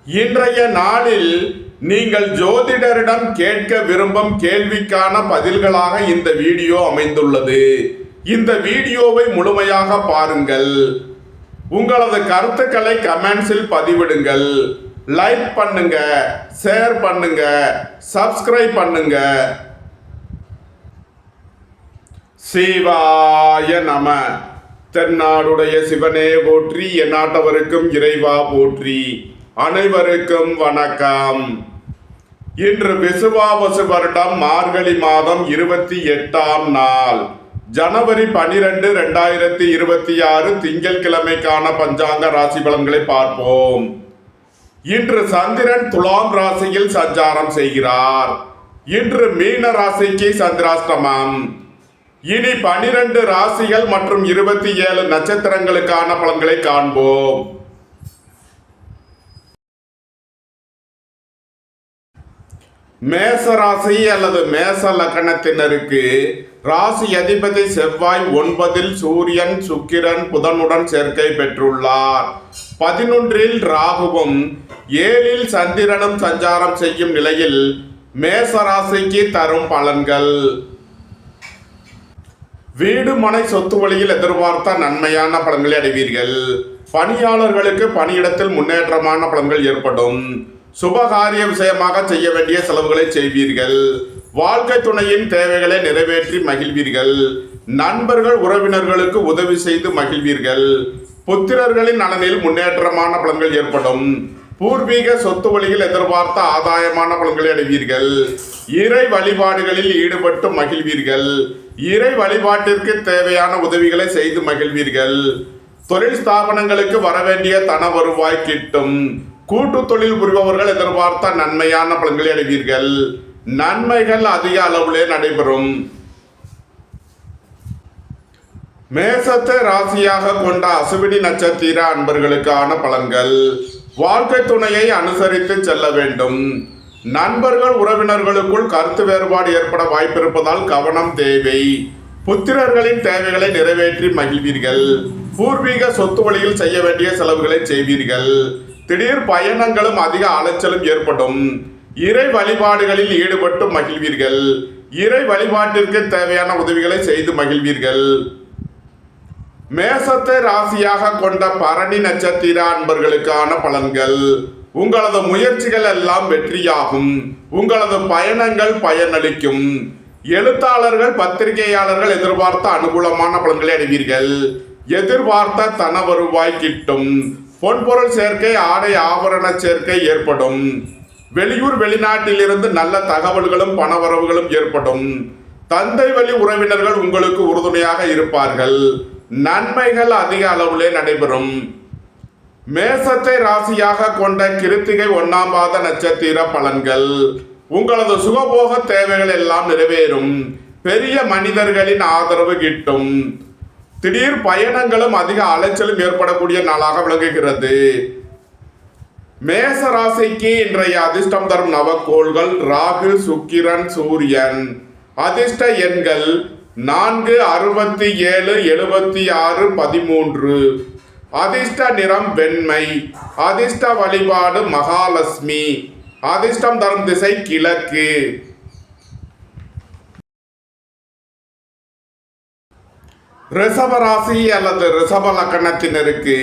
இன்றைய நாளில் நீங்கள் ஜோதிடரிடம் கேட்க விரும்பும் கேள்விக்கான பதில்களாக இந்த வீடியோ அமைந்துள்ளது. இந்த வீடியோவை முழுமையாக பாருங்கள். உங்களது கருத்துக்களை கமெண்ட்ஸில் பதிவிடுங்கள். லைக் பண்ணுங்க, ஷேர் பண்ணுங்க, சப்ஸ்கிரைப் பண்ணுங்க. சிவாய நம. தென்னாடுடைய சிவனே போற்றி, எந்நாட்டவருக்கும் இறைவா போற்றி. அனைவருக்கும் வணக்கம். இன்று விசுவாவசு வருடம் மார்கழி மாதம் 28ஆம் நாள், ஜனவரி 12, 2026 திங்கட்கிழமைக்கான பஞ்சாங்க ராசி பலன்களை பார்ப்போம். இன்று சந்திரன் துலாம் ராசியில் சஞ்சாரம் செய்கிறார். இன்று மீன ராசிக்கு சந்திராஷ்டமம். இனி 12 ராசிகள் மற்றும் 27 நட்சத்திரங்களுக்கான பலன்களை காண்போம். மேச ராசி அல்லது மேச லக்னத்தினருக்கு ராசி அதிபதி செவ்வாய் 9இல் சூரியன், சுக்கிரன், புதனுடன் சேர்க்கை பெற்றுள்ளார். 11இல் ராகுவும் 7இல் சந்திரனும் சஞ்சாரம் செய்யும் நிலையில் மேச ராசிக்கு தரும் பலன்கள். வீடு மனை சொத்து வழியில் எதிர்பார்த்த நன்மையான பலன்களை அடைவீர்கள். பணியாளர்களுக்கு பணியிடத்தில் முன்னேற்றமான பலன்கள் ஏற்படும். சுபகாரிய விஷயமாக செய்ய வேண்டிய செலவுகளை செய்வீர்கள். வாழ்க்கை துணையின் தேவைகளை நிறைவேற்றி மகிழ்வீர்கள். நண்பர்கள் உறவினர்களுக்கு உதவி செய்து மகிழ்வீர்கள். புத்திரர்களின் நலனில் முன்னேற்றமான பலன்கள் ஏற்படும். பூர்வீக சொத்து வழியில் எதிர்பார்த்த ஆதாயமான பலன்களை அடைவீர்கள். இறை வழிபாடுகளில் ஈடுபட்டு மகிழ்வீர்கள். இறை வழிபாட்டிற்கு தேவையான உதவிகளை செய்து மகிழ்வீர்கள். தொழில் ஸ்தாபனங்களுக்கு வரவேண்டிய தன வருவாய் கிட்டும். கூட்டு தொழில் புரிபவர்கள் எதிர்பார்த்த நன்மையான பலன்களை அடைவீர்கள். நன்மைகள் அதிக அளவிலே நடைபெறும். மேசத்தை ராசியாக கொண்ட அசுவினி நட்சத்திர அன்பர்களுக்கான பலன்கள். வாழ்க்கை துணையை அனுசரித்து செல்ல வேண்டும். நண்பர்கள் உறவினர்களுக்குள் கருத்து வேறுபாடு ஏற்பட வாய்ப்பிருப்பதால் கவனம் தேவை. புத்திரர்களின் தேவைகளை நிறைவேற்றி மகிழ்வீர்கள். பூர்வீக சொத்து வழியில் செய்ய வேண்டிய செலவுகளை செய்வீர்கள். திடீர் பயணங்களும் அதிக அலைச்சலும் ஏற்படும். இறை வழிபாடுகளில் ஈடுபட்டு மகிழ்வீர்கள். இறை வழிபாட்டிற்கு தேவையான உதவிகளை செய்து மகிழ்வீர்கள். மேசத்தை ராசியாக கொண்ட பரணி நட்சத்திர அன்பர்களுக்கான பலன்கள். உங்களது முயற்சிகள் எல்லாம் வெற்றியாகும். உங்களது பயணங்கள் பயனளிக்கும். எழுத்தாளர்கள், பத்திரிகையாளர்கள் எதிர்பார்த்த அனுகூலமான பலன்களை அடைவீர்கள். எதிர்பார்த்த தன வருவாய் கிட்டும். பொன்பொருள் சேர்க்கை, ஆடை ஆபரண சேர்க்கை ஏற்படும். வெளியூர் வெளிநாட்டிலிருந்து நல்ல தகவல்களும் பணவரவுகளும் ஏற்படும். தந்தை வழி உறவினர்கள் உங்களுக்கு உறுதுணையாக இருப்பார்கள். நன்மைகள் அதிக அளவிலே நடைபெறும். மேசத்தை ராசியாக கொண்ட கிருத்திகை 1ஆம் பாத நட்சத்திர பலன்கள். உங்களது சுகபோக தேவைகள் எல்லாம் நிறைவேறும். பெரிய மனிதர்களின் ஆதரவு கிட்டும். திடீர் பயணங்களும் அதிக அலைச்சலும் ஏற்படக்கூடிய நாளாக விளங்குகிறது. மேச ராசிக்கு இன்றைய அதிர்ஷ்டம் தரும் நவக்கோள்கள் ராகு, சுக்கிரன், சூரியன். அதிர்ஷ்ட எண்கள் 4, 67, 76, 13. அதிர்ஷ்ட நிறம் வெண்மை. அதிர்ஷ்ட வழிபாடு மகாலட்சுமி. அதிர்ஷ்டம் தரும் திசை கிழக்கு. ரிஷப ராசி அல்லது ரிஷப லக்னத்தினருக்கு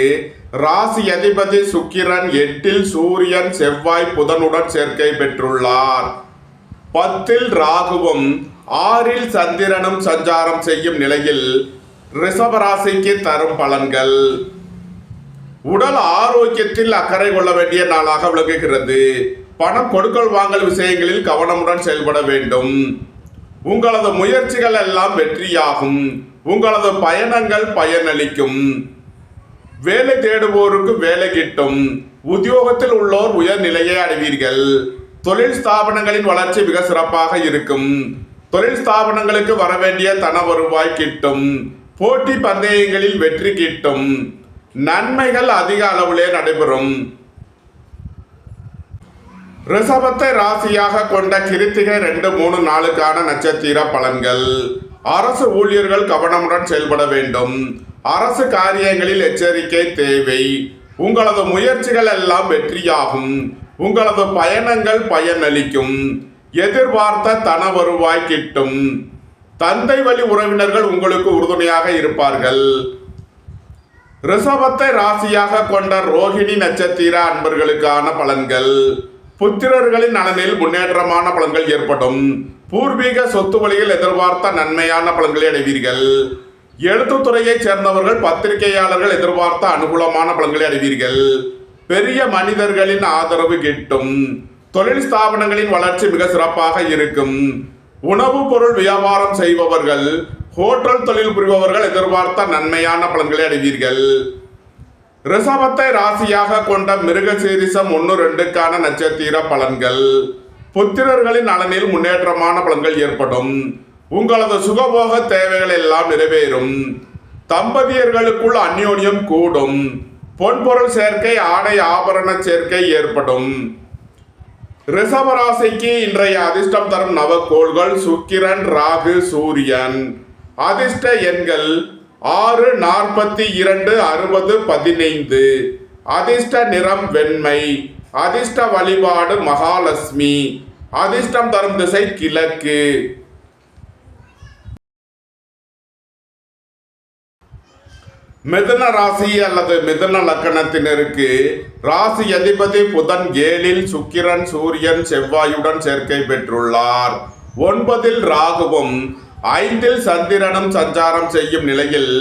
ராசி அதிபதி சுக்கிரன் 8இல் சூரியன், செவ்வாய், புதனுடன் சேர்க்கை பெற்றுள்ளார். 10இல் ராகுவும் 6இல் சந்திரனும் சஞ்சாரம் செய்யும் நிலையில் ரிஷப ராசிக்கு தரும் பலன்கள். உடல் ஆரோக்கியத்தில் அக்கறை கொள்ள வேண்டிய நாளாக விளங்குகிறது. பணம் கொடுக்கல் வாங்கல் விஷயங்களில் கவனமுடன் செயல்பட வேண்டும். உங்களது முயற்சிகள் எல்லாம் வெற்றியாகும். உங்களது பயணங்கள் பயனளிக்கும். வேலை தேடுவோருக்கு வேலை கிட்டும். உத்தியோகத்தில் உள்ளோர் உயர்நிலையை அடைவீர்கள். தொழில் ஸ்தாபனங்களின் வளர்ச்சி மிக சிறப்பாக இருக்கும். தொழில் ஸ்தாபனங்களுக்கு வரவேண்டிய தன வருவாய் கிட்டும். போட்டி பந்தயங்களில் வெற்றி கிட்டும். நன்மைகள் அதிக அளவிலே நடைபெறும். ரிஷபத்தை ராசியாக கொண்ட கிருத்திகை 2, 3, 4க்கான நட்சத்திர பலன்கள். அரசு ஊழியர்கள் கவனமுடன் செயல்பட வேண்டும். அரசு காரியங்களில் எச்சரிக்கை தேவை. உங்களது முயற்சிகள் எல்லாம் வெற்றியாகும். உங்களது பயணங்கள் பயனளிக்கும். எதிர்பார்த்த தன வருவாய் கிட்டும். தந்தை வழி உறவினர்கள் உங்களுக்கு உறுதுணையாக இருப்பார்கள். ரிஷபத்தை ராசியாக கொண்ட ரோகிணி நட்சத்திர அன்பர்களுக்கான பலன்கள். புத்திரர்களின் நலனில் முன்னேற்றமான பலன்கள் ஏற்படும். பூர்வீக சொத்து வழியில் எதிர்பார்த்த நன்மையான பலன்களை அடைவீர்கள். எழுத்துத்துறையைச் சேர்ந்தவர்கள் பத்திரிகையாளர்கள் எதிர்பார்த்த அனுகூலமான பலன்களை அடைவீர்கள். பெரிய மனிதர்களின் ஆதரவு கிட்டும். தொழில் ஸ்தாபனங்களின் வளர்ச்சி மிக சிறப்பாக இருக்கும். உணவுப் பொருள் வியாபாரம் செய்பவர்கள், ஹோட்டல் தொழில் புரிபவர்கள் எதிர்பார்த்த நன்மையான பலன்களை அடைவீர்கள். ரிஷபத்தை ராசியாக கொண்ட மிருகசீரிசம் 1-2க்கான நட்சத்திர பலன்கள். புத்திரர்களின் நலனில் முன்னேற்றமான பலன்கள் ஏற்படும். உங்களது சுகபோக தேவைகள் எல்லாம் நிறைவேறும். தம்பதியர்களுக்குள் அந்யோன்யம் கூடும். பொன்பொருள் சேர்க்கை, ஆடை ஆபரண சேர்க்கை ஏற்படும். ரிஷபராசிக்கு இன்றைய அதிர்ஷ்டம் தரும் நவக்கோள்கள் சுக்கிரன், ராகு, சூரியன். அதிர்ஷ்ட எண்கள் 6, 42, 60, 15. அதிர்ஷ்ட நிறம் வெண்மை. அதிர்ஷ்ட வழிபாடு மகாலட்சுமி. அதிர்ஷ்டம் தரும் திசை கிழக்கு. மிதுன ராசி அல்லது மிதுன லக்கணத்தினருக்கு ராசி அதிபதி புதன் 7ல் சுக்கிரன், சூரியன், செவ்வாயுடன் சேர்க்கை பெற்றுள்ளார். 9ல் ராகுவும் 5ல் சந்திரனும் சஞ்சாரம் செய்யும் நிலையில்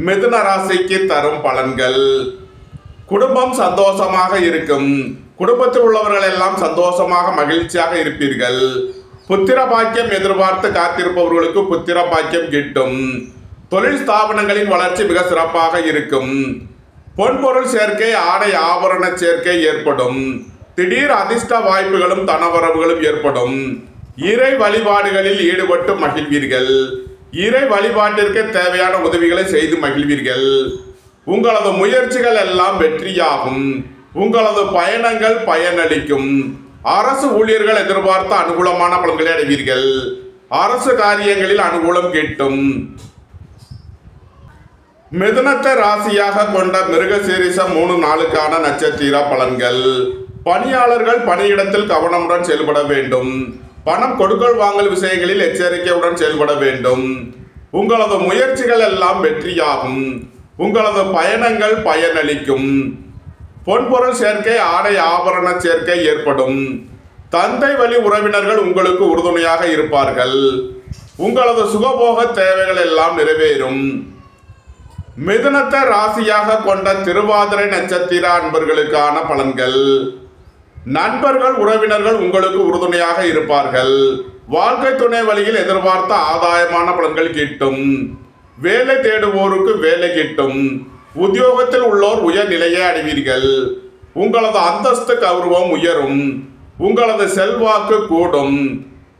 மிதுன ராசிக்கு தரும் பலன்கள். குடும்பம் சந்தோஷமாக இருக்கும். குடும்பத்தில் உள்ளவர்கள் எல்லாம் சந்தோஷமாக மகிழ்ச்சியாக இருப்பீர்கள். புத்திர பாக்கியம் எதிர்பார்த்து காத்திருப்பவர்களுக்கு புத்திர பாக்கியம் கிட்டும். தொழில் ஸ்தாபனங்களின் வளர்ச்சி மிக சிறப்பாக இருக்கும். பொன்பொருள் சேர்க்கை, ஆடை ஆபரண சேர்க்கை ஏற்படும். திடீர் அதிர்ஷ்ட வாய்ப்புகளும் தனவரவுகளும் ஏற்படும். இறை வழிபாடுகளில் ஈடுபட்டு மகிழ்வீர்கள். இறை வழிபாட்டிற்கு தேவையான உதவிகளை செய்து மகிழ்வீர்கள். உங்களது முயற்சிகள் எல்லாம் வெற்றியாகும். உங்களது பயணங்கள் பயனளிக்கும். அரசு ஊழியர்கள் எதிர்பார்த்த அனுகூலமான பலன்களை அடைவீர்கள். அரசு காரியங்களில் அனுகூலம் கிட்டும். மிதுனத்தை ராசியாக கொண்ட மிருகசீரிசம் 3-4க்கான நட்சத்திர பலன்கள். பணியாளர்கள் பணியிடத்தில் கவனமுடன் செயல்பட வேண்டும். பணம் கொடுக்கல் வாங்கல் விஷயங்களில் எச்சரிக்கையுடன் செயல்பட வேண்டும். உங்களது முயற்சிகள் எல்லாம் வெற்றியாகும். உங்களது பயணங்கள் பயனளிக்கும். பொன்பொருள் சேர்க்கை, ஆடை ஆபரண சேர்க்கை ஏற்படும். தந்தை வழி உறவினர்கள் உங்களுக்கு உறுதுணையாக இருப்பார்கள். உங்களது சுகபோக தேவைகள் எல்லாம் நிறைவேறும். மிதுனத்தை ராசியாக கொண்ட திருவாதிரை நட்சத்திர அன்பர்களுக்கான பலன்கள். நண்பர்கள் உறவினர்கள் உங்களுக்கு உறுதுணையாக இருப்பார்கள். வாழ்க்கை துணை வழியில் எதிர்பார்த்த ஆதாயமான பலன்கள் கிட்டும். வேலை தேடுவோருக்கு வேலை கிட்டும். உத்தியோகத்தில் உள்ளோர் உயர்நிலையை அடைவீர்கள். உங்களது அந்தஸ்து கௌரவம் உயரும். உங்களது செல்வாக்கு கூடும்.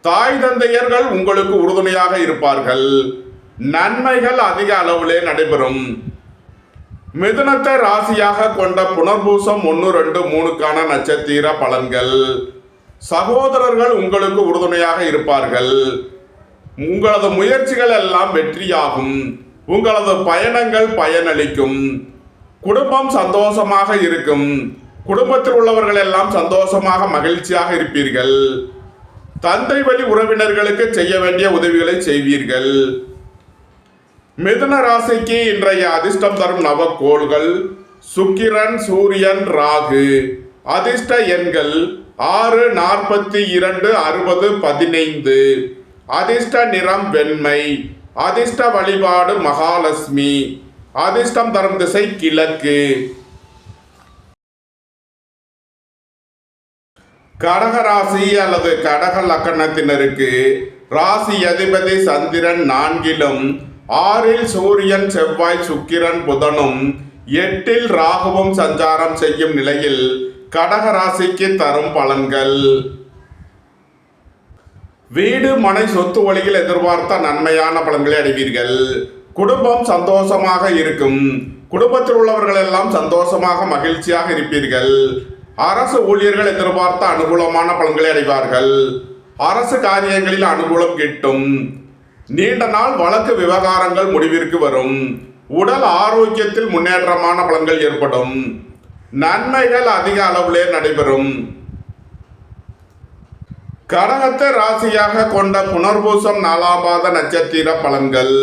தாய் தந்தையர்கள் உங்களுக்கு உறுதுணையாக இருப்பார்கள். நன்மைகள் அதிக அளவிலே நடைபெறும். மிதுனத்தை ராசியாக கொண்ட புனர்பூசம் 1-2-3க்கான நட்சத்திர பலன்கள். சகோதரர்கள் உங்களுக்கு உறுதுணையாக இருப்பார்கள். உங்களது முயற்சிகள் எல்லாம் வெற்றியாகும். உங்களது பயணங்கள் பயனளிக்கும். குடும்பம் சந்தோஷமாக இருக்கும். குடும்பத்தில் உள்ளவர்கள் எல்லாம் சந்தோஷமாக மகிழ்ச்சியாக இருப்பீர்கள். தந்தை வழி உறவினர்களுக்கு செய்ய வேண்டிய உதவிகளை செய்வீர்கள். மிதுன ராசிக்கு இன்றைய அதிர்ஷ்டம் தரும் நவக்கோள்கள் சுக்கிரன், சூரியன், ராகு. அதிர்ஷ்ட எண்கள் 6, 42, 60, 15. அதிர்ஷ்ட நிறம் வெண்மை. அதிர்ஷ்ட வழிபாடு மகாலட்சுமி. அதிர்ஷ்டம் தரும் திசை கிழக்கு. கடகராசி அல்லது கடக லக்கணத்தினருக்கு ராசி அதிபதி சந்திரன் 4லும் 6ல் சூரியன், செவ்வாய், சுக்கிரன், புதனும் 8ல் ராகுவும் சஞ்சாரம் செய்யும் நிலையில் கடகராசிக்கு தரும் பலன்கள். வீடு மனை சொத்து வழியில் எதிர்பார்த்த நன்மையான பலன்களை அடைவீர்கள். குடும்பம் சந்தோஷமாக இருக்கும். குடும்பத்தில் உள்ளவர்கள் எல்லாம் சந்தோஷமாக மகிழ்ச்சியாக இருப்பீர்கள். அரசு ஊழியர்கள் எதிர்பார்த்த அனுகூலமான பலன்களை அடைவார்கள். அரசு காரியங்களில் அனுகூலம் கிட்டும். நீண்ட நாள் வழக்கு விவகாரங்கள் முடிவிற்கு வரும். உடல் ஆரோக்கியத்தில் முன்னேற்றமான பலன்கள் ஏற்படும். நன்மைகள் அதிக அளவிலே நடைபெறும். கடகத்தை ராசியாக கொண்ட புனர்பூசம் 4ஆம் பாத நட்சத்திர பலன்கள்.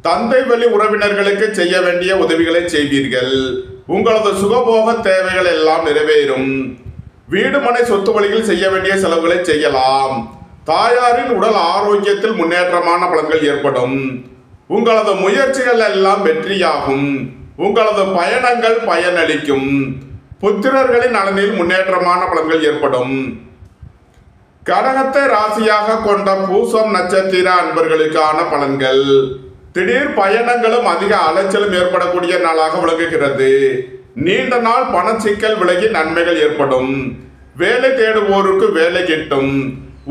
தந்தை வழி உறவினர்களுக்கு செய்ய வேண்டிய உதவிகளை செய்வீர்கள். உங்களது சுகபோக தேவைகள் எல்லாம் நிறைவேறும். வீடு மனை சொத்து வழியில் செய்ய வேண்டிய செலவுகளை செய்யலாம். தாயாரின் உடல் ஆரோக்கியத்தில் முன்னேற்றமான பலன்கள் ஏற்படும். உங்களது முயற்சிகள் எல்லாம் வெற்றியாகும். உங்களது பயணங்கள் பயனளிக்கும். புத்திரர்களின் நலனில் முன்னேற்றமான பலன்கள் ஏற்படும். கடகத்தை ராசியாக கொண்ட பூசம் நட்சத்திர அன்பர்களுக்கான பலன்கள். திடீர் பயணங்களும் அதிக அலைச்சலும் ஏற்படக்கூடிய நாளாக விளங்குகிறது. நீண்ட நாள் பண சிக்கல் விலகி நன்மைகள் ஏற்படும். வேலை தேடுவோருக்கு வேலை கிட்டும்.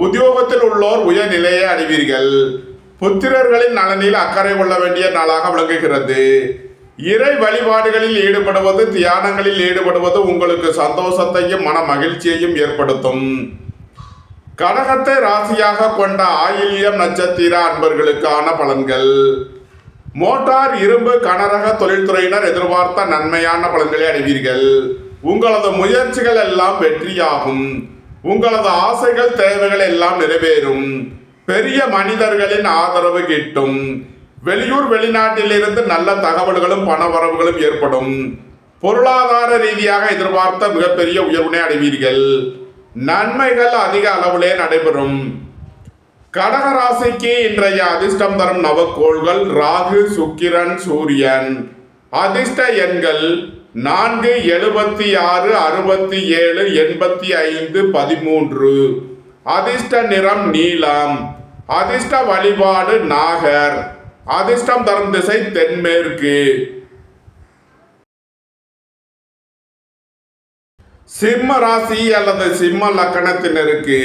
உத்தியோகத்தில் உள்ளோர் உயர்நிலையை அடைவீர்கள். புத்திரர்களின் நலனில் அக்கறை கொள்ள வேண்டிய நாளாக விளங்குகிறது. இறை வழிபாடுகளில் ஈடுபடுவது, தியானங்களில் ஈடுபடுவது உங்களுக்கு சந்தோஷத்தையும் மன மகிழ்ச்சியையும் ஏற்படுத்தும். கடகத்தை ராசியாக கொண்ட ஆயில்யம் நட்சத்திர அன்பர்களுக்கான பலன்கள். மோட்டார், இரும்பு, கனரக தொழில்துறையினர் எதிர்பார்த்த நன்மையான பலன்களை அடைவீர்கள். உங்களது முயற்சிகள் எல்லாம் வெற்றியாகும். உங்களது ஆசைகள் தேவைகள் எல்லாம் நிறைவேறும். பெரிய மனிதர்களின் ஆதரவு கிட்டும். வெளியூர் வெளிநாட்டிலிருந்து நல்ல தகவல்களும் பண வரவுகளும் ஏற்படும். பொருளாதார ரீதியாக எதிர்பார்த்த மிகப்பெரிய உயர்வினை அடைவீர்கள். நன்மைகள் அதிக அளவிலே நடைபெறும். கடகராசிக்கு இன்றைய அதிர்ஷ்டம் தரும் நவக்கோள்கள் ராகு, சுக்கிரன், சூரியன். அதிர்ஷ்ட எண்கள் 4, 76, 67, 85, 13. அதிர்ஷ்ட நிறம் நீலம். அதிர்ஷ்ட வழிபாடு நாகர். அதிர்ஷ்டம் தரும் திசை தென்மேற்கு. சிம்ம ராசி அல்லது சிம்ம லக்கணத்தினருக்கு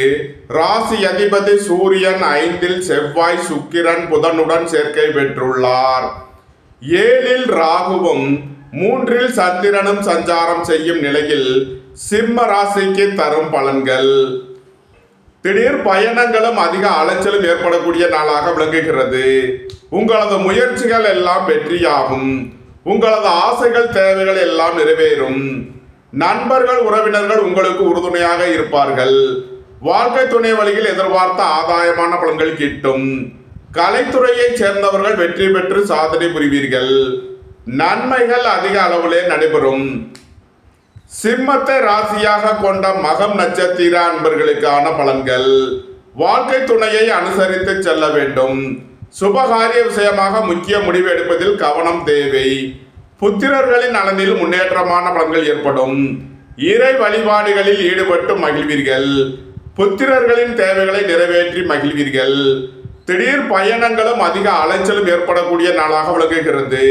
ராசி அதிபதி சூரியன் 5இல், செவ்வாய், சுக்கிரன், புதனுடன் சேர்க்கை பெற்றுள்ளார். 7இல் ராகுவும் 3இல் சந்திரனும் சஞ்சாரம் செய்யும் நிலையில் சிம்ம ராசிக்கு தரும் பலன்கள். திடீர் பயணங்களும் அதிக அலைச்சலும் ஏற்படக்கூடிய நாளாக விளங்குகிறது. உங்களது முயற்சிகள் எல்லாம் வெற்றியாகும். உங்களது ஆசைகள் தேவைகள் எல்லாம் நிறைவேறும். நண்பர்கள், உறவினர்கள் உங்களுக்கு உறுதுணையாக இருப்பார்கள். வாழ்க்கை துணை வழியில் எதிர்பார்த்த ஆதாயமான பலன்கள் கிட்டும். கலைத்துறையை சேர்ந்தவர்கள் வெற்றி பெற்று சாதனை புரிவீர்கள். நன்மைகள் அதிக அளவிலே நடைபெறும். சிம்மத்தை ராசியாக கொண்ட மகம் நட்சத்திர அன்பர்களுக்கான பலன்கள். வாழ்க்கை துணையை அனுசரித்து செல்ல வேண்டும். சுபகாரிய விஷயமாக முக்கிய முடிவு எடுப்பதில் கவனம் தேவை. புத்திரர்களின் நலனில் முன்னேற்றமான பலன்கள் ஏற்படும். இறை வழிபாடுகளில் ஈடுபட்டு மகிழ்வீர்கள். புத்திரர்களின் தேவைகளை நிறைவேற்றி மகிழ்வீர்கள். திடீர் பயணங்களும் அதிக அலைச்சலும் ஏற்படக்கூடிய நாளாக விளங்குகிறது.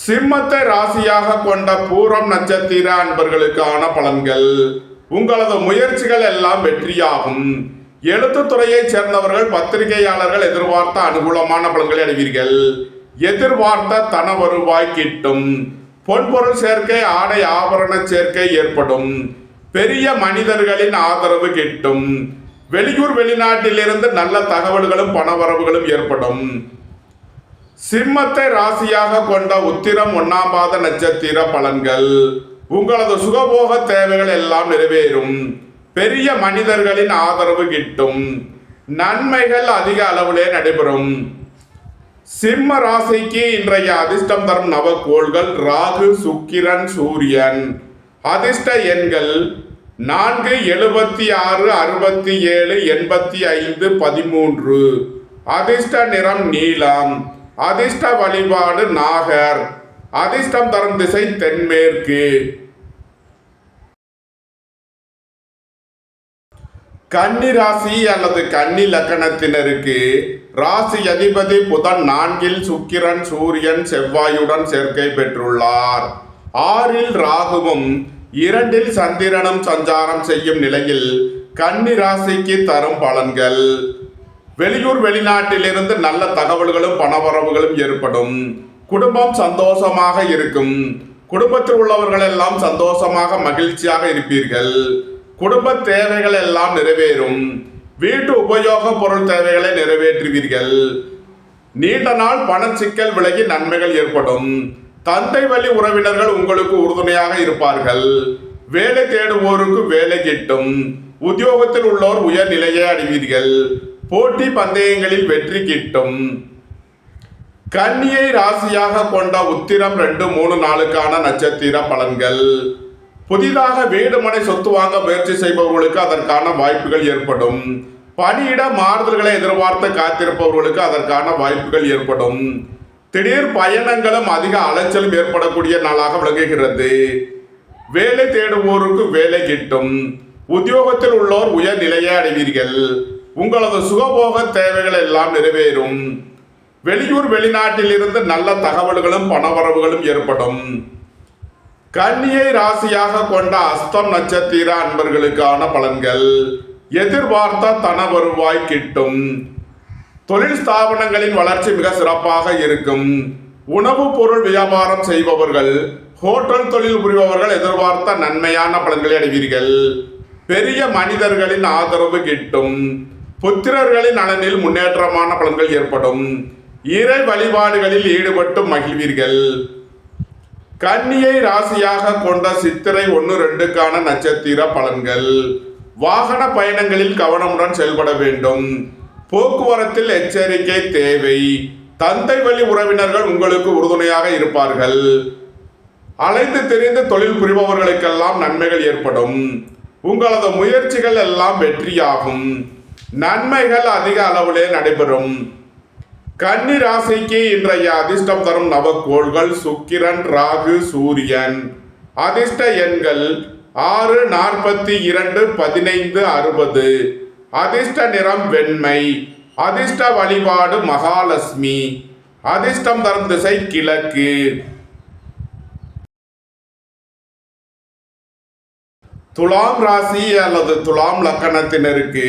சிம்மத்தை ராசியாக கொண்ட பூரம் நட்சத்திர அன்பர்களுக்கான பலன்கள். உங்களது முயற்சிகள் எல்லாம் வெற்றியாகும். எழுத்துத்துறையை சேர்ந்தவர்கள், பத்திரிகையாளர்கள் எதிர்பார்த்த அனுகூலமான பலன்களை அடைவீர்கள். எதிர்பார்த்த தன வருவாய் கிட்டும். பொன்பொருள் சேர்க்கை, ஆடை ஆபரண சேர்க்கை ஏற்படும். பெரிய மனிதர்களின் ஆதரவு கிட்டும். வெளியூர் வெளிநாட்டிலிருந்து நல்ல தகவல்களும் பணவரவுகளும் ஏற்படும். சிம்மத்தை ராசியாக கொண்ட உத்திரம் 1ஆம் பாத நட்சத்திர பலன்கள். உங்களது சுகபோக தேவைகள் எல்லாம் நிறைவேறும். பெரிய மனிதர்களின் ஆதரவு கிட்டும். நன்மைகள் அதிக அளவிலே நடைபெறும். சிம்ம ராசிக்கு இன்றைய அதிர்ஷ்டம் தரும் நவக்கோள்கள் ராகு, சுக்கிரன், சூரியன். அதிர்ஷ்ட எண்கள் 4, 76, 67, 85, 13. அதிர்ஷ்ட நிறம் நீலம். அதிர்ஷ்ட வழிபாடு நாகர். அதிர்ஷ்டம் தரும் திசை தென்மேற்கு. கன்னி ராசி அல்லது கன்னி லக்கணத்தினருக்கு ராசி அதிபதி புதன் 4இல், சுக்கிரன், சூரியன், செவ்வாயுடன் சேர்க்கை பெற்றுள்ளார். 6இல் ராகுவும் 2இல் சந்திரனும் சஞ்சாரம் செய்யும் நிலையில் கன்னி ராசிக்கு தரும் பலன்கள். வெளியூர் வெளிநாட்டிலிருந்து நல்ல தகவல்களும் பணவரவுகளும் ஏற்படும். குடும்பம் சந்தோஷமாக இருக்கும். குடும்பத்தில் உள்ளவர்கள் எல்லாம் சந்தோஷமாக மகிழ்ச்சியாக இருப்பீர்கள். குடும்ப தேவைகள் எல்லாம் நிறைவேறும். வீட்டு உபயோக பொருள் தேவைகளை நிறைவேற்றுவீர்கள். நீண்ட நாள் பண சிக்கல் விலகி நன்மைகள் ஏற்படும். தந்தை வழி உறவினர்கள் உங்களுக்கு உறுதுணையாக இருப்பார்கள். வேலை தேடுவோருக்கு வேலை கிட்டும். உத்தியோகத்தில் உள்ளோர் உயர்நிலையை அடைவீர்கள். போட்டி பந்தயங்களில் வெற்றி கிட்டும். கன்னியை ராசியாக கொண்ட உத்திரம் 2, 3 நாளுக்கான நட்சத்திர பலன்கள். புதிதாக வீடு மனை சொத்து வாங்க முயற்சி செய்பவர்களுக்கு அதற்கான வாய்ப்புகள் ஏற்படும். பணியிட மாறுதல்களை எதிர்பார்த்து காத்திருப்பவர்களுக்கு அதற்கான வாய்ப்புகள் ஏற்படும். திடீர் பயணங்களும் அதிக அலைச்சலும் ஏற்படக்கூடிய நாளாக விளங்குகிறது. வேலை தேடுவோருக்கு வேலை கிட்டும். உத்தியோகத்தில் உள்ளோர் உயர்நிலையை அடைவீர்கள். உங்களது சுகபோக தேவைகள் எல்லாம் நிறைவேறும். வெளியூர் வெளிநாட்டில் இருந்து நல்ல தகவல்களும் பணவரவுகளும் ஏற்படும். கன்னியை ராசியாக கொண்ட அஸ்தம் நட்சத்திர அன்பர்களுக்கான பலன்கள். எதிர்பார்த்த தன வருவாய் கிட்டும். தொழில் ஸ்தாபனங்களின் வளர்ச்சி மிக சிறப்பாக இருக்கும். உணவுப் பொருள் வியாபாரம் செய்பவர்கள், ஹோட்டல் தொழில் புரிபவர்கள் எதிர்பார்த்த நன்மையான பலன்களை அடைவீர்கள். பெரிய மனிதர்களின் ஆதரவு கிட்டும். புத்திரர்களின் நலனில் முன்னேற்றமான பலன்கள் ஏற்படும். இறை வழிபாடுகளில் ஈடுபட்டு மகிழ்வீர்கள். கன்னியை ராசியாக கொண்ட சித்திரை 1, 2க்கான நட்சத்திர பலன்கள். வாகன பயணங்களில் கவனமுடன் செயல்பட வேண்டும். போக்குவரத்தில் எச்சரிக்கை தேவை. தந்தை வழி உறவினர்கள் உங்களுக்கு உறுதுணையாக இருப்பார்கள். அலைந்து திரிந்து தொழில் புரிபவர்களுக்கெல்லாம் நன்மைகள் ஏற்படும். உங்களது முயற்சிகள் எல்லாம் வெற்றியாகும். நன்மைகள் அதிக அளவிலே நடைபெறும். கன்னி ராசிக்கு இன்றைய அதிர்ஷ்டம் தரும் நவக்கோள்கள் சுக்கிரன், ராகு, சூரியன். அதிர்ஷ்ட எண்கள் 6, 42, 15, 60. அதிர்ஷ்ட நிறம் வெண்மை. அதிர்ஷ்ட வழிபாடு மகாலட்சுமி. அதிர்ஷ்டம் தரும் திசை கிழக்கு. துலாம் ராசி அல்லது துலாம் லக்கணத்தினருக்கு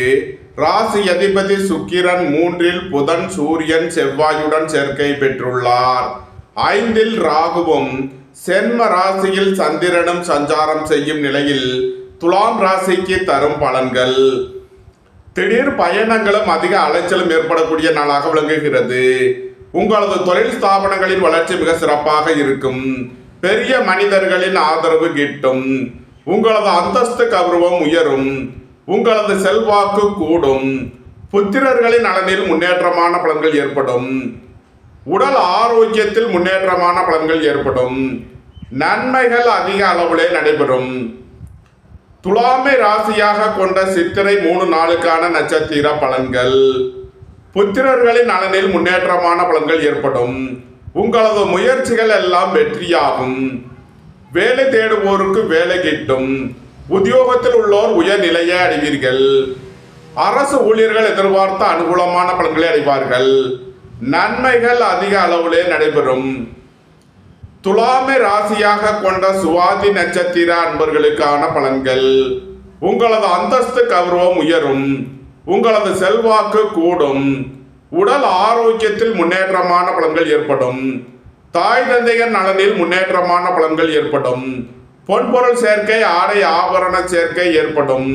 ராசி அதிபதி சுக்கிரன் 3ல் புதன், சூரியன், செவ்வாயுடன் சேர்க்கை பெற்றுள்ளார். 5ல் ராகுவும் சென்ம ராசியில் சந்திரனும் சஞ்சாரம் செய்யும் நிலையில் துலாம் ராசிக்கு தரும் பலன்கள். திடீர் பயணங்களும் அதிக அலைச்சலும் ஏற்படக்கூடிய நாளாக விளங்குகிறது. உங்களது தொழில் ஸ்தாபனங்களின் வளர்ச்சி மிக சிறப்பாக இருக்கும். பெரிய மனிதர்களின் ஆதரவு கிட்டும். உங்களது அந்தஸ்து கௌரவம் உயரும். உங்களது செல்வாக்கு கூடும். புத்திரர்களின் நலனில் முன்னேற்றமான பலன்கள் ஏற்படும். உடல் ஆரோக்கியத்தில் முன்னேற்றமான பலன்கள் ஏற்படும். நன்மைகள் அதிக அளவிலே நடைபெறும். துலாமை ராசியாக கொண்ட சித்திரை 3 நாளுக்கான நட்சத்திர பலன்கள். புத்திரர்களின் நலனில் முன்னேற்றமான பலன்கள் ஏற்படும். உங்களது முயற்சிகள் எல்லாம் வெற்றியாகும். வேலை தேடுவோருக்கு வேலை கிட்டும். உத்தியோகத்தில் உள்ளோர் உயர்நிலையை அடைவீர்கள். அரசு ஊழியர்கள் எதிர்பார்த்த அனுகூலமான பலன்களை அடைவார்கள். நன்மைகள் அதிக அளவிலே நடைபெறும். துலாமை ராசியாக கொண்ட சுவாதி நட்சத்திர அன்பர்களுக்கான பலன்கள். உங்களது அந்தஸ்து கௌரவம் உயரும். உங்களது செல்வாக்கு கூடும். உடல் ஆரோக்கியத்தில் முன்னேற்றமான பலன்கள் ஏற்படும். தாய் தந்தையர் நலனில் முன்னேற்றமான பலன்கள் ஏற்படும். பொன்பொருள் சேர்க்கை, ஆடை ஆபரண சேர்க்கை ஏற்படும்.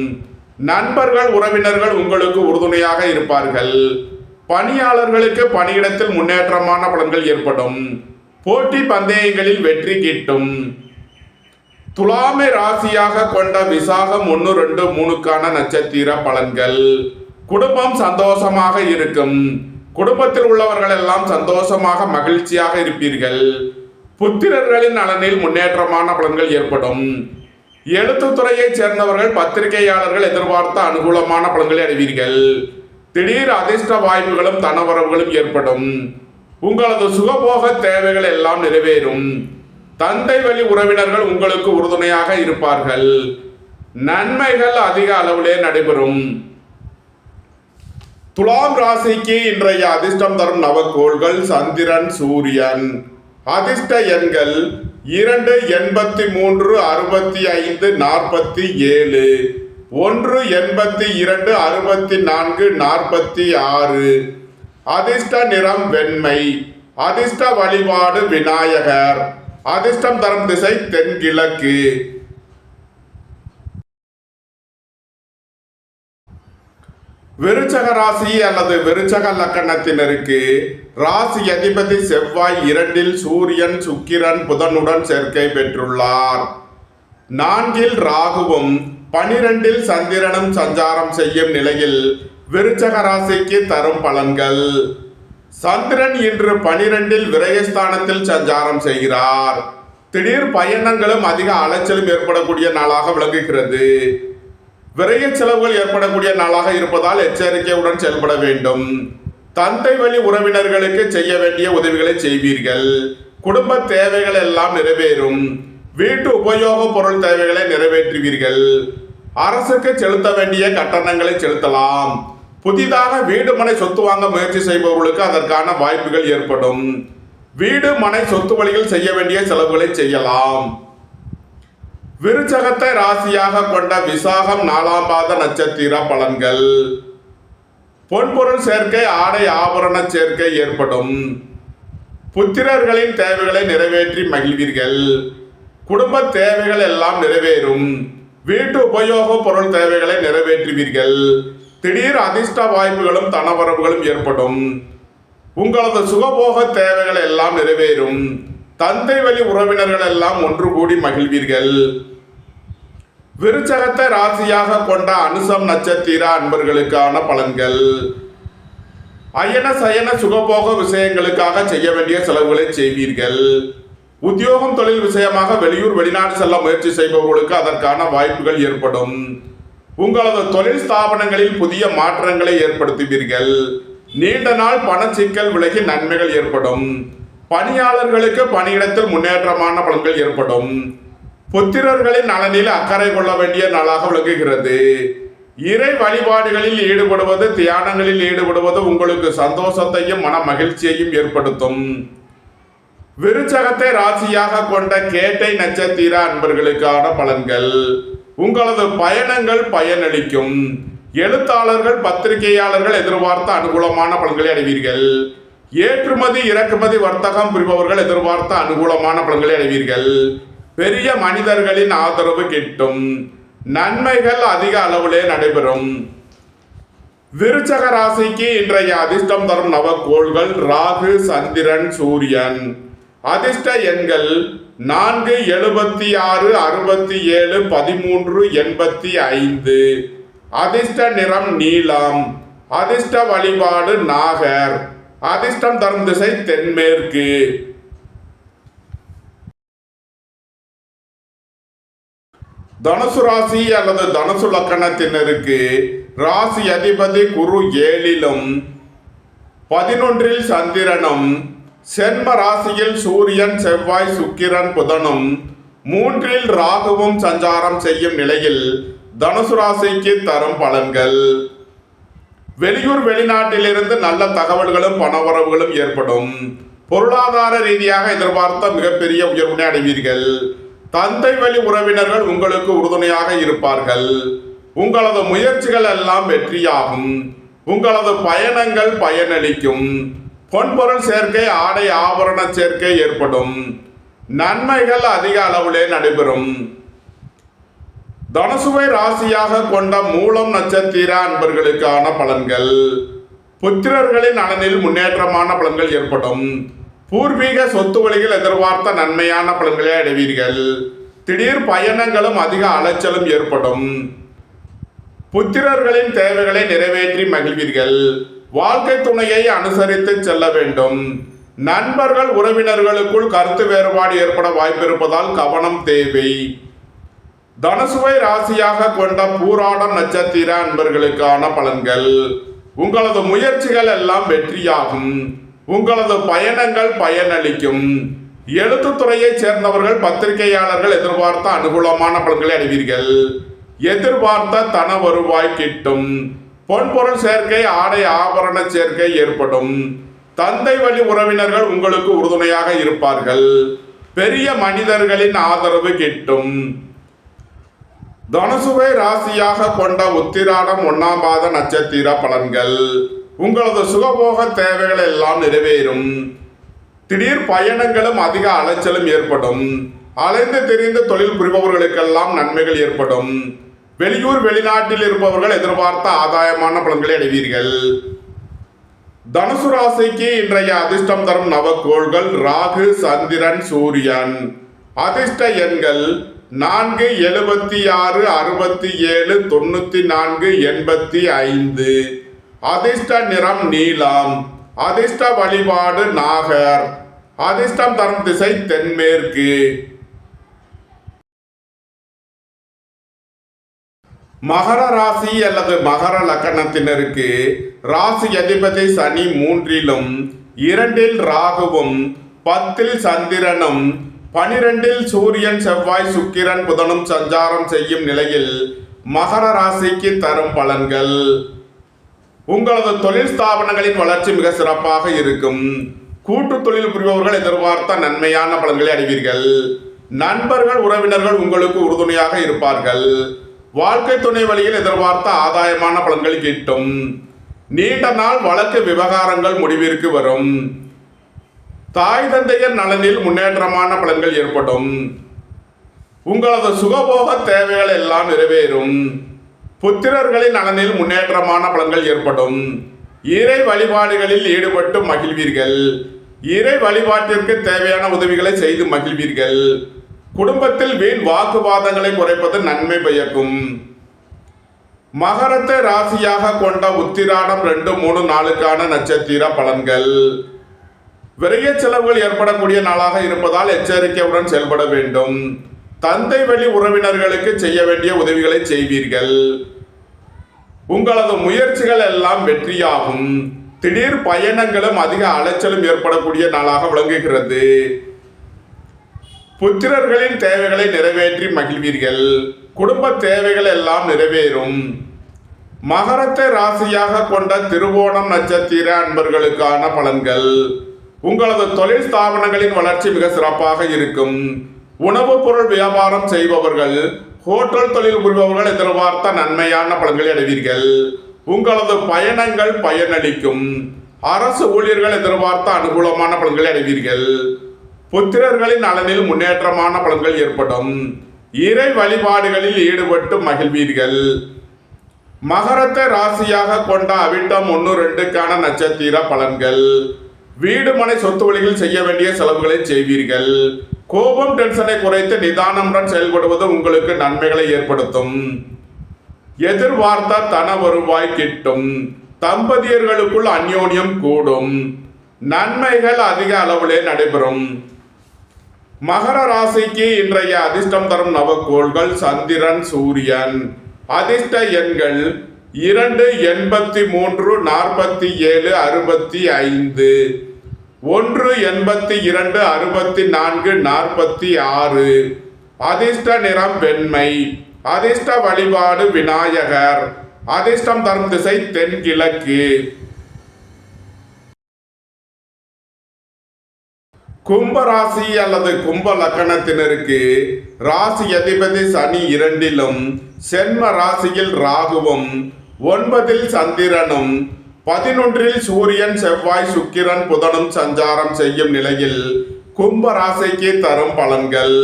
நண்பர்கள், உறவினர்கள் உங்களுக்கு உறுதுணையாக இருப்பார்கள். பணியாளர்களுக்கு பணியிடத்தில் முன்னேற்றமான பலன்கள் ஏற்படும். போட்டி பந்தயங்களில் வெற்றி கிட்டும். துலாமை ராசியாக கொண்ட விசாகம் 1, 2, 3க்கான நட்சத்திர பலன்கள். குடும்பம் சந்தோஷமாக இருக்கும். குடும்பத்தில் உள்ளவர்கள் எல்லாம் சந்தோஷமாக மகிழ்ச்சியாக இருப்பீர்கள். புத்திரர்களின் நலனில் முன்னேற்றமான பலன்கள் ஏற்படும். எழுத்துத்துறையைச் சேர்ந்தவர்கள், பத்திரிகையாளர்கள் எதிர்பார்த்த அனுகூலமான பலன்களை அடைவீர்கள். திடீர் அதிர்ஷ்ட வாய்ப்புகளும் தனவரவுகளும் ஏற்படும். உங்களது சுகபோக தேவைகள் எல்லாம் நிறைவேறும். தந்தை வழி உறவினர்கள் உங்களுக்கு உறுதுணையாக இருப்பார்கள். நன்மைகள் அதிக அளவிலே நடைபெறும். துலாம் ராசிக்கு இன்றைய அதிர்ஷ்டம் தரும் நவக்கோள்கள் சந்திரன், சூரியன். அதிர்ஷ்ட எண்கள் 2, 83, 65, 47. 1, 82, 64, 46. அதிர்ஷ்ட நிறம் வெண்மை. அதிர்ஷ்ட வழிபாடு விநாயகர். அதிர்ஷ்டம் தரும் திசை தென்கிழக்கு. விருச்சக ராசி அல்லது விருச்சக லக்கணத்தினருக்கு ராசி அதிபதி செவ்வாய் 2இல் சூரியன் சுக்கிரன் புதனுடன் சேர்க்கை பெற்றுள்ளார். 4இல் ராகுவும் 12இல் சந்திரனும் சஞ்சாரம் செய்யும் நிலையில் விருச்சக ராசிக்கு தரும் பலன்கள். சந்திரன் இன்று 12இல் விரயஸ்தானத்தில் சஞ்சாரம் செய்கிறார். திடீர் பயணங்களும் அதிக அலைச்சலும் ஏற்படக்கூடிய நாளாக விளங்குகிறது. விரைய செலவுகள் ஏற்படக்கூடிய நாளாக இருப்பதால் எச்சரிக்கையுடன் செயல்பட வேண்டும். தந்தை வழி உறவினர்களுக்கு செய்ய வேண்டிய உதவிகளை செய்வீர்கள். குடும்ப தேவைகள் எல்லாம் நிறைவேறும். வீட்டு உபயோக பொருள் தேவைகளை நிறைவேற்றுவீர்கள். அரசுக்கு செலுத்த வேண்டிய கட்டணங்களை செலுத்தலாம். புதிதாக வீடு மனை சொத்து வாங்க முயற்சி செய்பவர்களுக்கு அதற்கான வாய்ப்புகள் ஏற்படும். வீடு மனை சொத்து வழியில் செய்ய வேண்டிய செலவுகளை செய்யலாம். விருச்சகத்தை ராசியாக கொண்ட விசாகம் 4ஆம் பாத நட்சத்திர பலன்கள். பொன்பொருள் சேர்க்கை ஆடை ஆபரண சேர்க்கை ஏற்படும். புத்திரர்களின் தேவைகளை நிறைவேற்றி மகிழ்வீர்கள். குடும்ப தேவைகள் எல்லாம் நிறைவேறும். வீட்டு உபயோக பொருள் தேவைகளை நிறைவேற்றுவீர்கள். திடீர் அதிர்ஷ்ட வாய்ப்புகளும் தனவரவுகளும் ஏற்படும். உங்களது சுகபோக தேவைகள் எல்லாம் நிறைவேறும். தந்தை வழி உறவினர்கள் எல்லாம் ஒன்று கூடி மகிழ்வீர்கள். விருச்சகத்தை ராசியாக கொண்ட அனுசம் நட்சத்திர அன்பர்களுக்கான பலன்கள். அயன சயன சுகபோக விஷயங்களுக்காக செய்ய வேண்டிய செலவுகளை செய்வீர்கள். உத்தியோகம் தொழில் விஷயமாக வெளியூர் வெளிநாடு செல்ல முயற்சி செய்பவர்களுக்கு அதற்கான வாய்ப்புகள் ஏற்படும். உங்களது தொழில் ஸ்தாபனங்களில் புதிய மாற்றங்களை ஏற்படுத்துவீர்கள். நீண்ட நாள் பண சிக்கல் விலகி நன்மைகள் ஏற்படும். பணியாளர்களுக்கு பணியிடத்தில் முன்னேற்றமான பலன்கள் ஏற்படும். புத்திரர்களின் நலனில் அக்கறை கொள்ள வேண்டிய நாளாக விளங்குகிறது. இறை வழிபாடுகளில் ஈடுபடுவது தியானங்களில் ஈடுபடுவது உங்களுக்கு சந்தோஷத்தையும் மன மகிழ்ச்சியையும் ஏற்படுத்தும். விருச்சகத்தை ராசியாக கொண்ட கேட்டை நட்சத்திர அன்பர்களுக்கான பலன்கள். உங்களது பயணங்கள் பயனளிக்கும். எழுத்தாளர்கள் பத்திரிகையாளர்கள் எதிர்பார்த்த அனுகூலமான பலன்களை அடைவீர்கள். ஏற்றுமதி இறக்குமதி வர்த்தகம் புரிபவர்கள் எதிர்பார்த்த அனுகூலமான பலன்களை அடைவீர்கள். பெரிய மனிதர்களின் ஆதரவு கிட்டும். நன்மைகள் அதிக அளவிலே நடைபெறும். விருச்சக ராசிக்கு இன்றைய அதிர்ஷ்டம் தரும் நவக்கோள்கள் ராகு சந்திரன் சூரியன். அதிர்ஷ்ட எண்கள் 4, 76, 67, 13, 85. அதிர்ஷ்ட நிறம் நீலம். அதிர்ஷ்ட வழிபாடு நாகர். அதிர்ஷ்டம் தரும் திசை தென்மேற்கு. தனுசு ராசி அல்லது தனுசு லக்கணத்தினருக்கு ராசி அதிபதி குரு 7இலும் 11இல் சந்திரனும் சென்ம ராசியில் சூரியன் செவ்வாய் சுக்கிரன் புதனும் 3இல் ராகுவும் சஞ்சாரம் செய்யும் நிலையில் தனுசு ராசிக்கு தரும் பலன்கள். வெளியூர் வெளிநாட்டிலிருந்து நல்ல தகவல்களும் பணவரவுகளும் ஏற்படும். பொருளாதார ரீதியாக எதிர்பார்த்த மிகப்பெரிய உயர்வினை அடைவீர்கள். தந்தை வழி உறவினர்கள் உங்களுக்கு உறுதுணையாக இருப்பார்கள். உங்களது முயற்சிகள் எல்லாம் வெற்றியாகும். உங்களது பயணங்கள் பயனளிக்கும். பொன்பொருள் சேர்க்கை ஆடை ஆபரண சேர்க்கை ஏற்படும். நன்மைகள் அதிக அளவிலே நடைபெறும். தனுசுவை ராசியாக கொண்ட மூலம் நட்சத்திர அன்பர்களுக்கான பலன்கள். புத்திரர்களின் நலனில் முன்னேற்றமான பலன்கள் ஏற்படும். பூர்வீக சொத்து வழியில் எதிர்பார்த்த நன்மையான பலன்களை அடைவீர்கள். திடீர் பயணங்களும் அதிக அலைச்சலும் ஏற்படும். புத்திரர்களின் தேவைகளை நிறைவேற்றி மகிழ்வீர்கள். வாழ்க்கை துணையை அனுசரித்து செல்ல வேண்டும். நண்பர்கள் உறவினர்களுக்குள் கருத்து வேறுபாடு ஏற்பட வாய்ப்பு இருப்பதால் கவனம் தேவை. தனுசுவை ராசியாக கொண்ட பூராடம் நட்சத்திர அன்பர்களுக்கான பலன்கள். உங்களது முயற்சிகள் எல்லாம் வெற்றியாகும். உங்களது பயணங்கள் பயனளிக்கும். எழுத்துத்துறையைச் சேர்ந்தவர்கள் பத்திரிகையாளர்கள் எதிர்பார்த்த அனுகூலமான பலன்களை அடைவீர்கள். எதிர்பார்த்த தன வருவாய் கிட்டும். பொன்பொருள் சேர்க்கை ஆடை ஆபரண சேர்க்கை ஏற்படும். தந்தை வழி உறவினர்கள் உங்களுக்கு உறுதுணையாக இருப்பார்கள். பெரிய மனிதர்களின் ஆதரவு கிட்டும். தனுசுவை ராசியாக கொண்ட உத்திராடம் 1ஆம் பாத நட்சத்திர பலன்கள். உங்களது சுகபோக தேவைகள் எல்லாம் நிறைவேறும். திடீர் பயணங்களும் அதிக அலைச்சலும் ஏற்படும். அலைந்து திரிந்து தொழில் புரிபவர்களுக்கெல்லாம் நன்மைகள் ஏற்படும். வெளியூர் வெளிநாட்டில் இருப்பவர்கள் எதிர்பார்த்த ஆதாயமான பலன்களை அடைவீர்கள். தனுசு ராசிக்கு இன்றைய அதிர்ஷ்டம் தரும் நவக்கோள்கள் ராகு, சந்திரன், சூரியன். அதிர்ஷ்ட எண்கள் 4, 76, 67, 94, 85. அதிர்ஷ்ட நிறம் நீலம். அதிர்ஷ்ட வழிபாடு நாகர். அதிர்ஷ்டம் தரும் திசை தென்மேற்கு. மகர ராசி அல்லது மகர லக்கணத்தினருக்கு ராசி அதிபதி சனி 3லும் 2ல் ராகுவும் 10ல் சந்திரனும் 12ல் சூரியன், செவ்வாய், சுக்கிரன், புதனும் சஞ்சாரம் செய்யும் நிலையில் மகர ராசிக்கு தரும் பலன்கள். உங்களது தொழில் ஸ்தாபனங்களின் வளர்ச்சி மிக சிறப்பாக இருக்கும். கூட்டு தொழில் புரிபவர்கள் எதிர்பார்த்த நன்மையான பலன்களை அடைவீர்கள். நண்பர்கள், உறவினர்கள் உங்களுக்கு உறுதுணையாக இருப்பார்கள். வாழ்க்கை துணை வழியில் எதிர்பார்த்த ஆதாயமான பலன்கள் கிட்டும். நீண்ட நாள் வழக்கு விவகாரங்கள் முடிவிற்கு வரும். தாய் தந்தையர் நலனில் முன்னேற்றமான பலன்கள் ஏற்படும். உங்களது சுகபோக தேவைகள் எல்லாம் நிறைவேறும். புத்திரர்களின் நலனில் முன்னேற்றமான பலன்கள் ஏற்படும். இறை வழிபாடுகளில் ஈடுபட்டு மகிழ்வீர்கள். இறை வழிபாட்டிற்கு தேவையான உதவிகளை செய்து மகிழ்வீர்கள். குடும்பத்தில் வீண் வாக்குவாதங்களை குறைப்பது நன்மை பயக்கும். மகரத்தை ராசியாக கொண்ட உத்திராடம் 2, 3, 4க்கான நட்சத்திர பலன்கள். விரைய செலவுகள் ஏற்படக்கூடிய நாளாக இருப்பதால் எச்சரிக்கையுடன் செயல்பட வேண்டும். தந்தை வழி உறவினர்களுக்கு செய்ய வேண்டிய உதவிகளை செய்வீர்கள். உங்களது முயற்சிகள் எல்லாம் வெற்றியாகும். திடீர் பயணங்களும் அதிக அலைச்சலும் ஏற்படக்கூடிய நாளாக விளங்குகிறது. புத்திரர்களின் தேவைகளை நிறைவேற்றி மகிழ்வீர்கள். குடும்ப தேவைகள் எல்லாம் நிறைவேறும். மகரத்தை ராசியாக கொண்ட திருவோணம் நட்சத்திர அன்பர்களுக்கான பலன்கள். உங்களது தொழில் ஸ்தாபனங்களின் வளர்ச்சி மிக சிறப்பாக இருக்கும். உணவுப் பொருள் வியாபாரம் செய்பவர்கள், ஹோட்டல் தொழில் புரிபவர்கள் எதிர்பார்த்த நன்மையான பலன்களை அடைவீர்கள். உங்களது பயணங்கள் பயனளிக்கும். அரசு ஊழியர்கள் எதிர்பார்த்த அனுகூலமான பலன்களை அடைவீர்கள். புத்திரர்களின் நலனில் முன்னேற்றமான பலன்கள் ஏற்படும். இறை வழிபாடுகளில் ஈடுபட்டு மகிழ்வீர்கள். மகரத்தை ராசியாக கொண்ட அவிட்டம் 1, 2க்கான நட்சத்திர பலன்கள். வீடு மனை சொத்து வழியில் செய்ய வேண்டிய செலவுகளை செய்வீர்கள். கோபம் டென்ஷனை குறைத்து நிதானமுடன் செயல்படுவது உங்களுக்கு நன்மைகளை ஏற்படுத்தும். எதிர்பார்த்த தன வருவாய் கிட்டும். தம்பதியர்களுக்குள் அந்யோன்யம் கூடும். நன்மைகள் அதிக அளவிலே நடைபெறும். மகர ராசிக்கு இன்றைய அதிர்ஷ்டம் தரும் நவக்கோள்கள் சந்திரன், சூரியன். அதிர்ஷ்ட எண்கள் 2, 83, 47, 65. 1, 82, 64, 46. அதிர்ஷ்ட நிறம் வெண்மை. அதிர்ஷ்ட வழிபாடு விநாயகர். அதிர்ஷ்டம் தரும் திசை தென்கிழக்கு. கும்பராசி அல்லது கும்ப லக்கணத்தினருக்கு ராசி அதிபதி சனி 2லும் சென்ம ராசியில் ராகுவும் 9ல் சந்திரனும் 11ல் சூரியன், செவ்வாய், சுக்கிரன், புதனும் சஞ்சாரம் செய்யும் நிலையில் கும்ப ராசிக்கு தரும் பலன்கள்.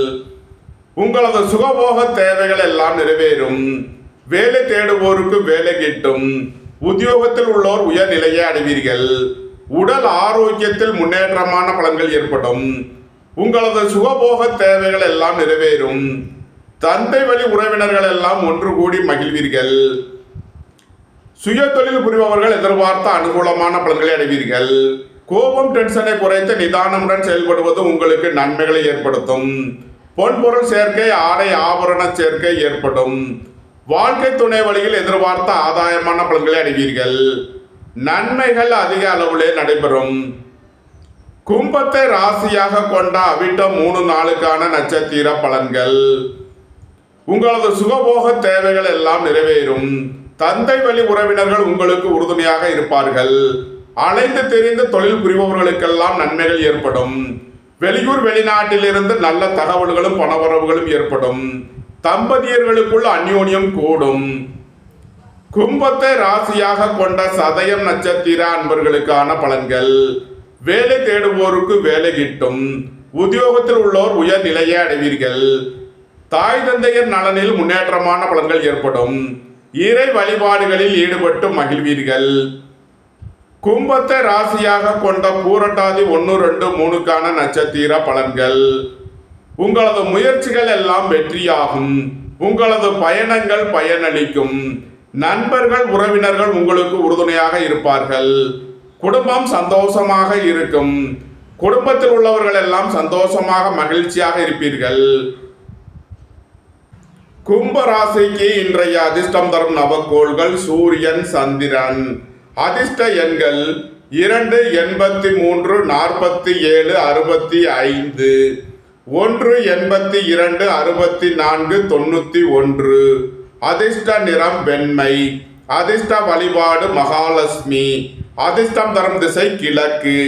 உங்களது சுகபோக தேவைகள் எல்லாம் நிறைவேறும். வேலை தேடுவோருக்கு வேலை கிட்டும். உத்தியோகத்தில் உள்ளோர் உயர்நிலையை அடைவீர்கள். உடல் ஆரோக்கியத்தில் முன்னேற்றமான பலன்கள் ஏற்படும். உங்களது சுகபோக தேவைகள் எல்லாம் நிறைவேறும். தந்தை வழி உறவினர்கள் எல்லாம் ஒன்று கூடி மகிழ்வீர்கள். சுய தொழில் புரிபவர்கள் எதிர்பார்த்த அனுகூலமான பலன்களை அடைவீர்கள். கோபம் டென்ஷனை குறைத்து நிதானமுடன் செயல்படுவது உங்களுக்கு நன்மைகளை ஏற்படுத்தும். பொன்பொருள் சேர்க்கை, ஆடை ஆபரண சேர்க்கை ஏற்படும். வாழ்க்கை துணை வழியில் எதிர்பார்த்த ஆதாயமான பலன்களை அடைவீர்கள். நன்மைகள் அதிக அளவிலே நடைபெறும். கும்பத்தை ராசியாக கொண்ட அவிட்டம் 3, 4க்கான நட்சத்திர பலன்கள். உங்களது சுகபோக தேவைகள் எல்லாம் நிறைவேறும். தந்தை வழி உறவினர்கள் உங்களுக்கு உறுதுணையாக இருப்பார்கள். அலைந்து தெரிந்து தொழில் புரிபவர்களுக்கெல்லாம் நன்மைகள் ஏற்படும். வெளியூர் வெளிநாட்டிலிருந்து நல்ல தகவல்களும் பணவரவுகளும் ஏற்படும். தம்பதியர்களுக்குள் அந்யோன்யம் கூடும். கும்பத்தை ராசியாக கொண்ட சதயம் நட்சத்திர அன்பர்களுக்கான பலன்கள். வேலை தேடுவோருக்கு வேலை கிட்டும். உத்தியோகத்தில் உள்ளோர் உயர் நிலையை அடைவீர்கள். தாய் தந்தையர் நலனில் முன்னேற்றமான பலன்கள் ஏற்படும். இறை வழிபாடுகளில் ஈடுபட்டு மகிழ்வீர்கள். கும்பத்தை ராசியாக கொண்ட பூரட்டாதி 1, 2, 3க்கான நட்சத்திர பலன்கள். உங்களது முயற்சிகள் எல்லாம் வெற்றியாகும். உங்களது பயணங்கள் பயனளிக்கும். நண்பர்கள் உறவினர்கள் உங்களுக்கு உறுதுணையாக இருப்பார்கள். குடும்பம் சந்தோஷமாக இருக்கும். குடும்பத்தில் உள்ளவர்கள் எல்லாம் சந்தோஷமாக மகிழ்ச்சியாக இருப்பீர்கள். கும்ப ராசிக்கு இன்றைய அதிர்ஷ்டம் தரும் நவக்கோள்கள் சூரியன், சந்திரன். அதிர்ஷ்ட எண்கள் 2, 83, 47, 65, 1, 82, 64, 91. அதிர்ஷ்ட நிறம் வெண்மை. அதிர்ஷ்ட வழிபாடு மகாலட்சுமி. அதிர்ஷ்டம் தரும் திசை கிழக்கு.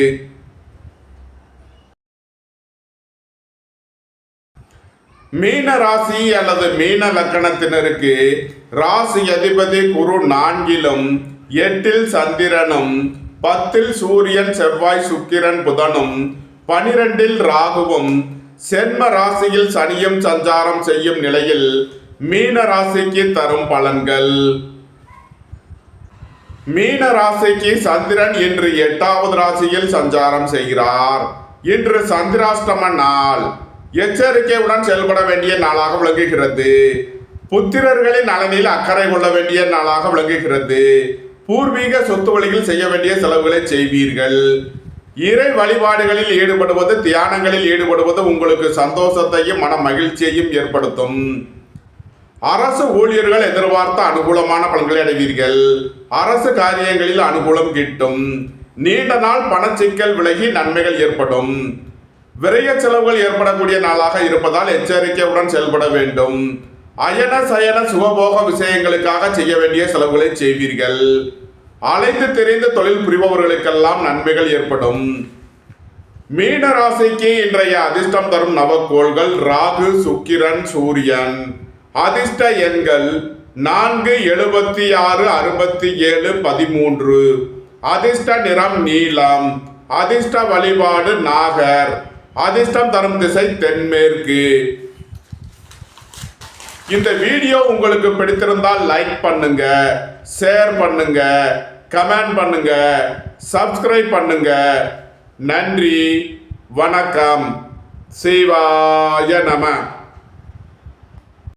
மீன ராசி அல்லது மீன லக்கணத்தினருக்கு ராசி அதிபதி குரு 4லும் 8ல் சந்திரனும் 10ல் சூரியன், செவ்வாய், சுக்கிரன், புதனும் 12ல் ராகுவும் சென்ம ராசியில் சனியும் சஞ்சாரம் செய்யும் நிலையில் மீன ராசிக்கு தரும் பலன்கள். மீன ராசிக்கு சந்திரன் இன்று 8வது ராசியில் சஞ்சாரம் செய்கிறார். இன்று சந்திராஷ்டம நாள். எச்சரிக்கையுடன் செயல்பட வேண்டிய நாளாக விளங்குகிறது. புத்திரர்களின் நலனில் அக்கறை கொள்ள வேண்டிய நாளாக விளங்குகிறது. பூர்வீக சொத்து வழியில் செய்ய வேண்டிய செலவுகளை செய்வீர்கள். இறை வழிபாடுகளில் ஈடுபடுவது, தியானங்களில் ஈடுபடுவது உங்களுக்கு சந்தோஷத்தையும் மன மகிழ்ச்சியையும் ஏற்படுத்தும். அரசு ஊழியர்கள் எதிர்பார்த்த அனுகூலமான பலன்களை அடைவீர்கள். அரசு காரியங்களில் அனுகூலம் கிட்டும். நீண்ட நாள் பணச்சிக்கல் விலகி நன்மைகள் ஏற்படும். விரைய செலவுகள் ஏற்படக்கூடிய நாளாக இருப்பதால் எச்சரிக்கையுடன் செயல்பட வேண்டும். அயன சயன சுகபோக விஷயங்களுக்காக செய்ய வேண்டிய செலவுகளை செய்வீர்கள். அலைந்து தெரிந்து தொழில் புரிபவர்களுக்கெல்லாம் நன்மைகள் ஏற்படும். மீன ராசிக்கு இன்றைய அதிர்ஷ்டம் தரும் நவக்கோள்கள் ராகு, சுக்கிரன், சூரியன். அதிர்ஷ்ட எண்கள் 4, 76, 67, 13. அதிர்ஷ்ட நிறம் நீலம். அதிர்ஷ்ட வழிபாடு நாகர். அதிர்ஷ்டம் தரும் திசை தென்மேற்கு. இந்த வீடியோ உங்களுக்கு பிடித்திருந்தால் லைக் பண்ணுங்க, ஷேர் பண்ணுங்க, கமெண்ட் பண்ணுங்க, சப்ஸ்கிரைப் பண்ணுங்க. நன்றி, வணக்கம். சிவாய நம.